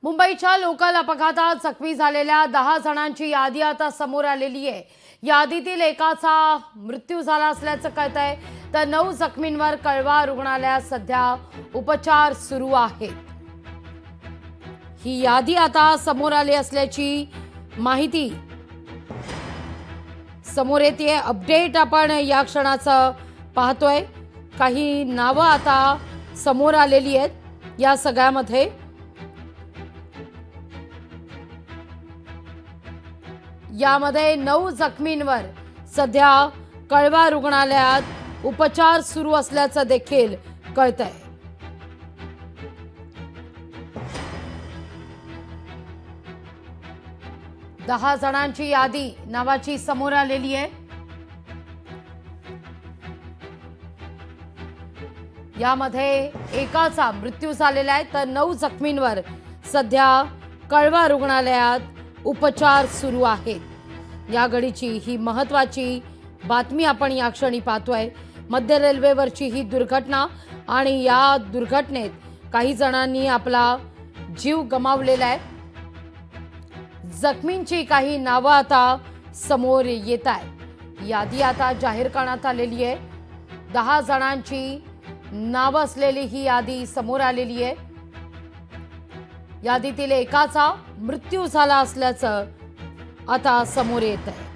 मुंबईच्या लोकल अपघातात जखमी झालेल्या 10 जणांची यादी आता समोर आलेली आहे। यादीतील एकाचा मृत्यू झाला असल्याचं कळतंय, तर 9 जखमींवर कळवा रुग्णालयात सध्या उपचार सुरू आहेत। ही यादी आता समोर आली असल्याची माहिती समोर येते। अपडेट आपण या क्षणाचं पाहतोय। काही नावं आता समोर आलेली आहेत या सगळ्यामध्ये। यामध्ये 9 जखमींवर सध्या कळवा रुग्णालयात उपचार सुरू असल्याचं देखील कळतंय। दहा जणांची यादी नावाची समोर आलेली आहे। यामध्ये एकाचा मृत्यू झालेला आहे, तर 9 जखमींवर सध्या कळवा रुग्णालयात उपचार सुरू आहेत। या घडीची ही महत्त्वाची बातमी आपण या क्षणी पाहतोय। मध्य रेल्वेवरची ही दुर्घटना आणि या दुर्घटनेत काही जणांनी आपला जीव गमावलेला आहे। जखमींची काही नावं आता समोर येत आहेत। यादी आता जाहीर करण्यात आलेली आहे। 10 जणांची नावं असलेली ही यादी समोर आलेली आहे। यादीतील एकाचा मृत्यू झाला असल्याचं आता समोर येत आहे।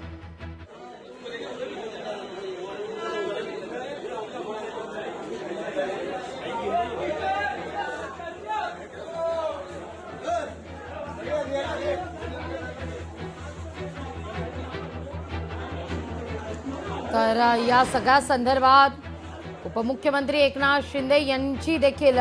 तर या सगळ्या संदर्भात उपमुख्यमंत्री एकनाथ शिंदे यांची देखील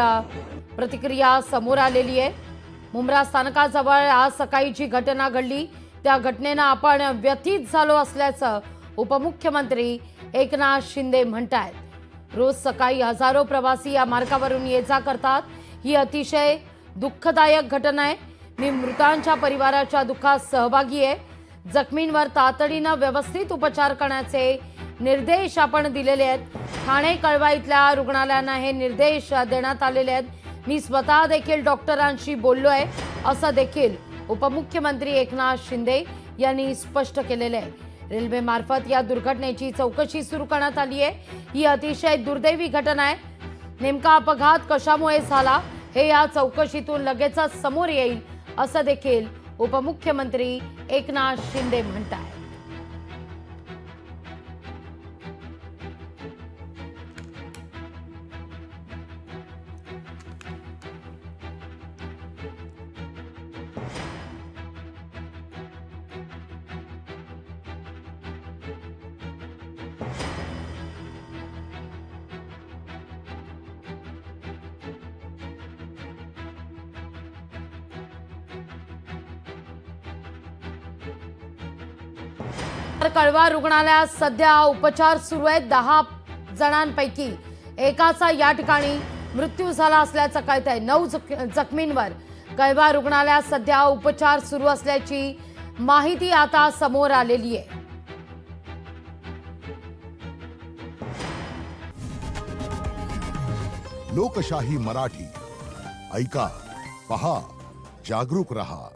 प्रतिक्रिया समोर आलेली आहे। मुंब्रा स्थानकाजवळ आज सकाळी जी घटना घडली त्या घटनेनं आपण व्यथित झालो असल्याचं उपमुख्यमंत्री एकनाथ शिंदे म्हणतात। रोज सकाळी हजारो प्रवासी या मार्गावरून ये जा करतात। ही अतिशय दुःखदायक घटना आहे। मी मृतांच्या परिवाराच्या दुःखात सहभागी आहे। जखमींवर तातडीनं व्यवस्थित उपचार करण्याचे निर्देश आपण दिलेले आहेत। ठाणे कळवा इथल्या रुग्णालयांना हे निर्देश देण्यात आलेले आहेत। मी स्वतः देखील डॉक्टरांशी बोललो आहे असं देखील उपमुख्यमंत्री एकनाथ शिंदे यांनी स्पष्ट केलेले आहे। रेल्वे मार्फत या दुर्घटनेची चौकशी सुरू करण्यात आली आहे। ही अतिशय दुर्दैवी घटना आहे। नेमका अपघात कशामुळे झाला हे या चौकशीतून लगेचच समोर येईल असं देखील उपमुख्यमंत्री एकनाथ शिंदे म्हणतात। कळवा रुग्णालयात सध्या उपचार सुरू आहेत। 10 जणांपैकी एकाचा या ठिकाणी मृत्यू झाला असल्याचं कळतंय। 9 जखमींवर कळवा रुग्णालयात सध्या उपचार सुरू असल्याची माहिती आता समोर आलेली आहे। लोकशाही मराठी ऐका, पहा, जागरूक रहा।